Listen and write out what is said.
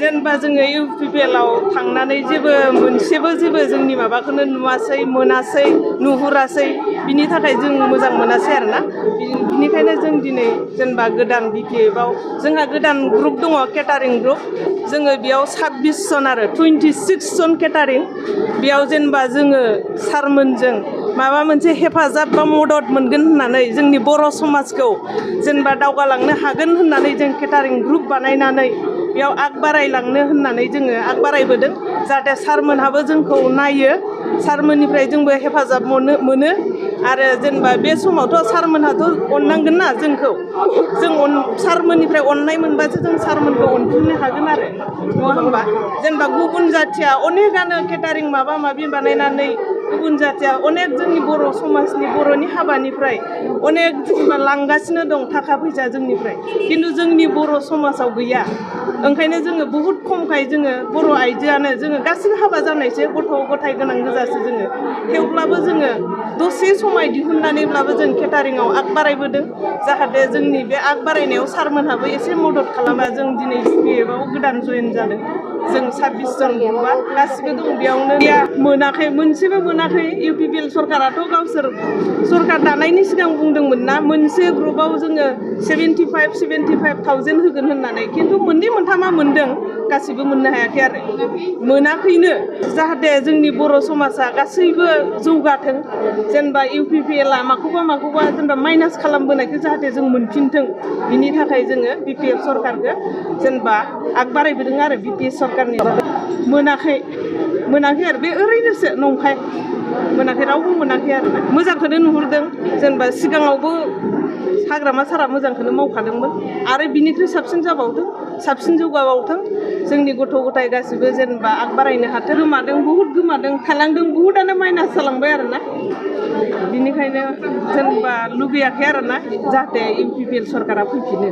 जेनेबा जोङो इउपिपिएलआव थांनानै मोनसेबो जोंनि माबाखौनो नुवासै मोनासै नुहुरासै बिनि थाखाय जों मोजां मोनासै आरोना बिनिखायनो जों दिनै जेनेबा गोदान बिपिएफआव जोंहा गोदान ग्रुप दङ केटारिं ग्रुप जोङो बेयाव 26 जन आरो 26 जन केटारिं बेयाव जेनेबा जोङो सारमोनजों माबा मोनसे हेफाजाब बा मदद मोनगोन होननानै जोंनि बर' समाजखौ जेनेबा दावगालांनो हागोन होननानै जों केटारिं ग्रुप बानायनानै बेयाव आग बारायलांनो होननानै जोङो आग बारायबोदों जाहाथे सारमोनहाबो जोंखौ नायो सारमोननिफ्राय जोंबो हेफाजाब मोनो आरो जेनेबा बे समावथ' सारमोनहाथ' अननांगोन ना जोंखौ जों सारमोननिफ्राय अननाय मोनबासो जों सारमोनखौ अनफिननो हागोन आरो नङा होमबा जेनेबा गुबुन जाथिया अनेकानो केटारिं माबा माबि बानायनानै गुबुन जाथिया अनेक जोंनि बर' समाजनि बर'नि हाबानिफ्राय अनेक जेनेबा लांगासिनो दं थाखा फैसा जोंनिफ्राय खिन्थु जोंनि बर' समाजाव गैया ओंखायनो जोङो बहुद खमखाय जोङो बर' आइजोआनो जोङो गासिबो हाबा जानायसो गथ' गथाय गोनां गोजासो जोङो थेवब्लाबो जोङो दसे समाय दिहुननानैब्लाबो जों केटारिंआव आग बारायबोदों जाहाथे जोंनि बे आग बारायनायाव सारमोनहाबो एसे मदद खालामा जों दिनै बिपिएफआव गोदान जयेन जादों जों 26 जन ग्रुपआ गासिबो दं बेयावनो मोनाखै मोनसेबो मोनाखै इउपिपिएल सरकाराथ' गावसोर सरकार दानायनि सिगां बुंदोंमोन ना मोनसे ग्रुपआव जोङो 75,000 होगोन होननानै खिन्थु मोननै मोनथामा मोनदों गासिबो मोननो हायाखै आरो मोनाखैनो जाहाथे जोंनि बर' समाजा गासैबो जौगाथों जेनेबा इउपिपिएलआ माखौबा जेनेबा माइनास खालामबोनायखौ जाहाथे जों मोनफिनथों बिनि थाखाय जोङो बिपिएफ सरकारखौ जेनेबा आग बारायबोदों आरो बिपिएफ सरकारनि मोनाखै आरो बे ओरैनोसो नंखाय मोनाखै रावबो मोनाखै आरो मोजांखौनो नुहुरदों जेनेबा सिगाङावबो हाग्रामा सारा मोजांखौनो मावखादोंमोन आरो बिनिख्रुइ साबसिन जाबावदों साबसिन जौगाबावथों जोंनि गथ' गथाय गासिबो जेनेबा आग बारायनो हाथों बहुद गोमादों थालांदों बहुदआनो माइनास जालांबाय आरोना बिनिखायनो जेनेबा लुगैयाखै आरोना जाहाथे इउपिपिएल सरकारा फैफिनो